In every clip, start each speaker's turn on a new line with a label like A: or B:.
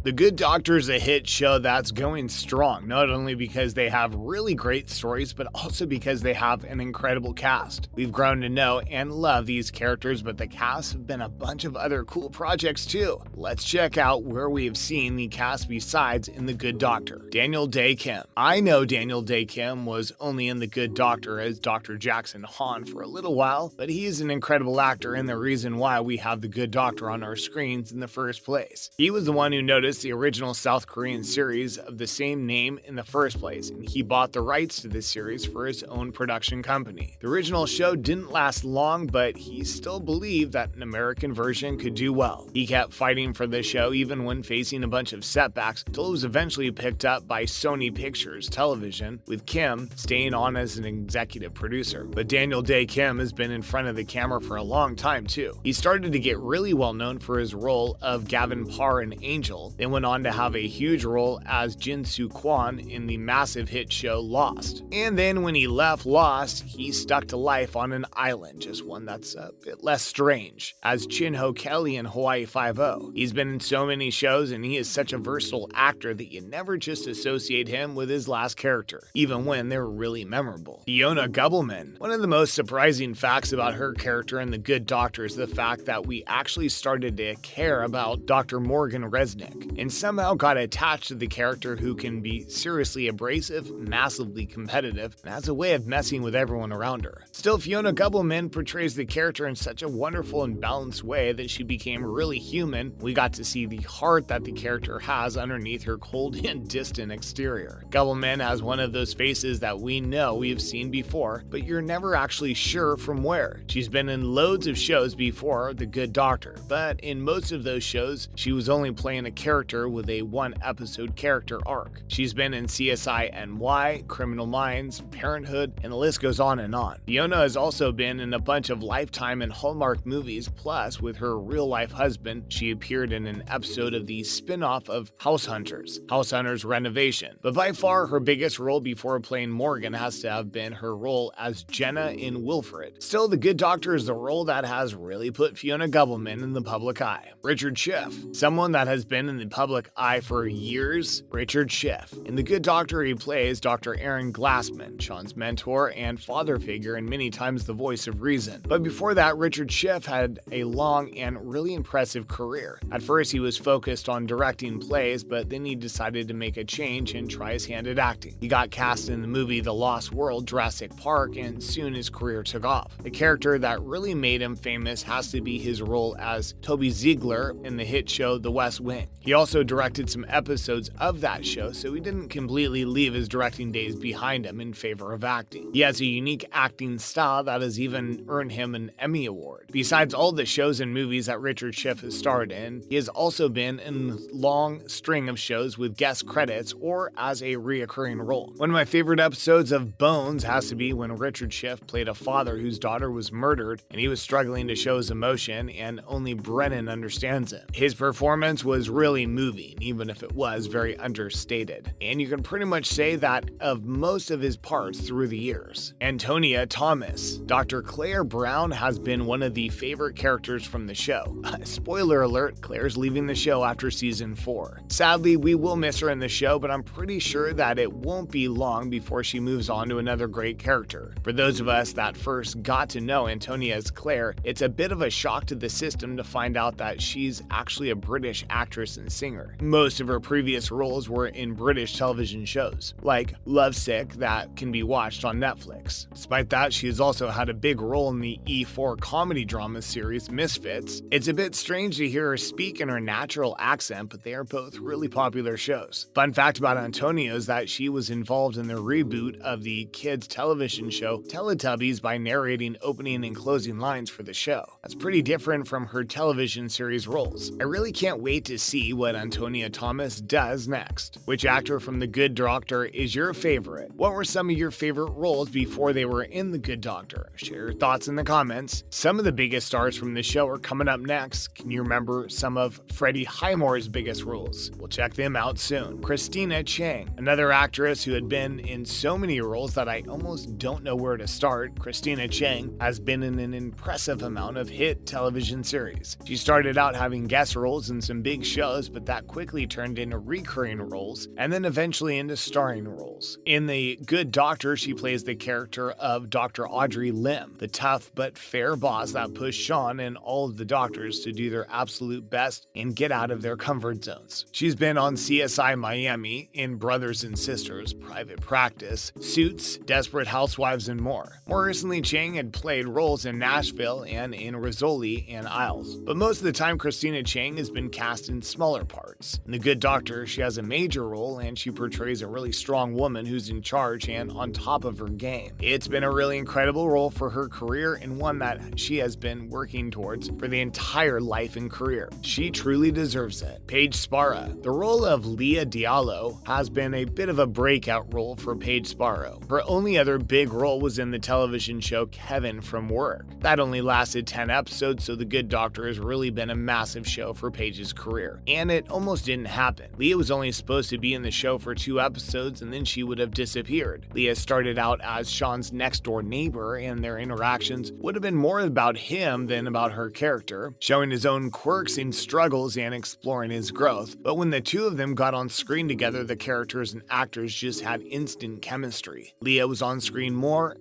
A: The Good Doctor is a hit show that's going strong, not only because they have really great stories, but also because they have an incredible cast. We've grown to know and love these characters, but the cast have been a bunch of other cool projects too. Let's check out where we have seen the cast besides in The Good Doctor. Daniel Dae Kim. I know Daniel Dae Kim was only in The Good Doctor as Dr. Jackson Han for a little while, but he is an incredible actor and the reason why we have The Good Doctor on our screens in the first place. He was the one who noticed the original South Korean series of the same name in the first place, and he bought the rights to this series for his own production company. The original show didn't last long, but he still believed that an American version could do well. He kept fighting for the show even when facing a bunch of setbacks until it was eventually picked up by Sony Pictures Television, with Kim staying on as an executive producer. But Daniel Dae Kim has been in front of the camera for a long time too. He started to get really well known for his role of Gavin Parr in Angel, then went on to have a huge role as Jin Soo Kwon in the massive hit show Lost. And then when he left Lost, he stuck to life on an island, just one that's a bit less strange, as Chin Ho Kelly in Hawaii Five-0. He's been in so many shows and he is such a versatile actor that you never just associate him with his last character, even when they're really memorable. Fiona Gubbelman. One of the most surprising facts about her character in The Good Doctor is the fact that we actually started to care about Dr. Morgan Resnick, and somehow got attached to the character who can be seriously abrasive, massively competitive, and has a way of messing with everyone around her. Still, Fiona Gubbelman portrays the character in such a wonderful and balanced way that she became really human. We got to see the heart that the character has underneath her cold and distant exterior. Gubbelman has one of those faces that we know we've seen before, but you're never actually sure from where. She's been in loads of shows before The Good Doctor, but in most of those shows, she was only playing a character with a one-episode character arc. She's been in CSI NY, Criminal Minds, Parenthood, and the list goes on and on. Fiona has also been in a bunch of Lifetime and Hallmark movies, plus with her real-life husband, she appeared in an episode of the spin-off of House Hunters Renovation. But by far, her biggest role before playing Morgan has to have been her role as Jenna in Wilfred. Still, The Good Doctor is the role that has really put Fiona Gubbelman in the public eye. Richard Schiff. Someone that has been in the public eye for years, Richard Schiff. In The Good Doctor, he plays Dr. Aaron Glassman, Sean's mentor and father figure, and many times the voice of reason. But before that, Richard Schiff had a long and really impressive career. At first, he was focused on directing plays, but then he decided to make a change and try his hand at acting. He got cast in the movie The Lost World, Jurassic Park, and soon his career took off. The character that really made him famous has to be his role as Toby Ziegler in the hit show The West Wing. He also directed some episodes of that show, so he didn't completely leave his directing days behind him in favor of acting. He has a unique acting style that has even earned him an Emmy Award. Besides all the shows and movies that Richard Schiff has starred in, he has also been in a long string of shows with guest credits or as a reoccurring role. One of my favorite episodes of Bones has to be when Richard Schiff played a father whose daughter was murdered and he was struggling to show his emotion, and only Brennan understands him. His performance was really moving, even if it was very understated. And you can pretty much say that of most of his parts through the years. Antonia Thomas. Dr. Claire Brown has been one of the favorite characters from the show. Spoiler alert, Claire's leaving the show after season 4. Sadly, we will miss her in the show, but I'm pretty sure that it won't be long before she moves on to another great character. For those of us that first got to know Antonia as Claire, it's a bit of a shock to the system to find out that she's actually a British actress and singer. Most of her previous roles were in British television shows, like Lovesick, that can be watched on Netflix. Despite that, she has also had a big role in the E4 comedy drama series Misfits. It's a bit strange to hear her speak in her natural accent, but they are both really popular shows. Fun fact about Antonia is that she was involved in the reboot of the kids television show Teletubbies by narrating opening and closing lines for the show. That's pretty different from her television series roles. I really can't wait to see what Antonia Thomas does next. Which actor from The Good Doctor is your favorite? What were some of your favorite roles before they were in The Good Doctor? Share your thoughts in the comments. Some of the biggest stars from the show are coming up next. Can you remember some of Freddie Highmore's biggest roles? We'll check them out soon. Christina Chang, another actress who had been in so many roles that I almost don't know where to start. Christina Chang has been in an impressive amount of hit television series. She started out having guest roles in some big shows, but but that quickly turned into recurring roles and then eventually into starring roles. In The Good Doctor, she plays the character of Dr. Audrey Lim, the tough but fair boss that pushed Sean and all of the doctors to do their absolute best and get out of their comfort zones. She's been on CSI Miami, in Brothers and Sisters, Private Practice, Suits, Desperate Housewives, and more. More recently, Chang had played roles in Nashville and in Rizzoli and Isles. But most of the time, Christina Chang has been cast in smaller parts. In The Good Doctor, she has a major role and she portrays a really strong woman who's in charge and on top of her game. It's been a really incredible role for her career and one that she has been working towards for the entire life and career. She truly deserves it. Paige Sparrow. The role of Leah Diallo has been a bit of a breakout role for Paige Sparrow. Her only other big role was in the television show Kevin from Work. That only lasted 10 episodes, so The Good Doctor has really been a massive show for Paige's career. And it almost didn't happen. Leah was only supposed to be in the show for 2 episodes and then she would have disappeared. Leah started out as Sean's next door neighbor and their interactions would have been more about him than about her character, showing his own quirks and struggles and exploring his growth. But when the two of them got on screen together, the characters and actors just had instant chemistry. Leah was on screen more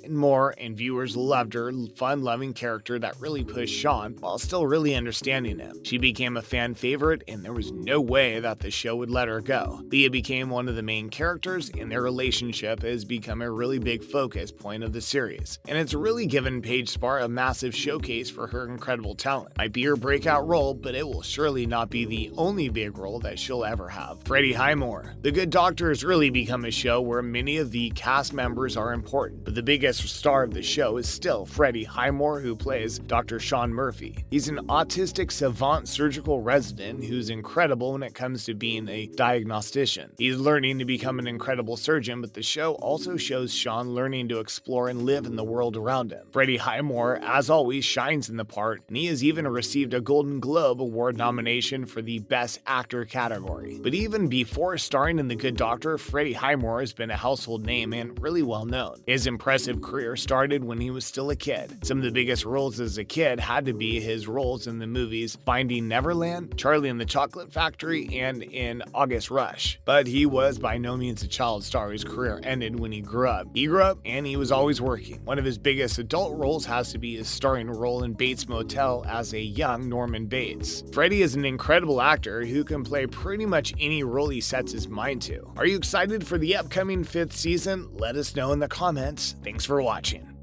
A: and viewers loved her fun-loving character that really pushed Sean while still really understanding him. She became a fan favorite and there was no way that the show would let her go. Leah became one of the main characters and their relationship has become a really big focus point of the series. And it's really given Paige Sparrow a massive showcase for her incredible talent. Might be her breakout role, but it will surely not be the only big role that she'll ever have. Freddie Highmore. The Good Doctor has really become a show where many of the cast members are important, but the biggest star of the show is still Freddie Highmore, who plays Dr. Sean Murphy. He's an autistic savant surgical resident who's incredible when it comes to being a diagnostician. He's learning to become an incredible surgeon, but the show also shows Sean learning to explore and live in the world around him. Freddie Highmore, as always, shines in the part, and he has even received a Golden Globe Award nomination for the Best Actor category. But even before starring in The Good Doctor, Freddie Highmore has been a household name and really well known. His impressive career started when he was still a kid. Some of the biggest roles as a kid had to be his roles in the movies Finding Neverland, Charlie and the Chocolate Factory, and in August Rush. But he was by no means a child star. His career ended when he grew up. He grew up and he was always working. One of his biggest adult roles has to be his starring role in Bates Motel as a young Norman Bates. Freddie is an incredible actor who can play pretty much any role he sets his mind to. Are you excited for the upcoming 5th season? Let us know in the comments. Thanks for watching.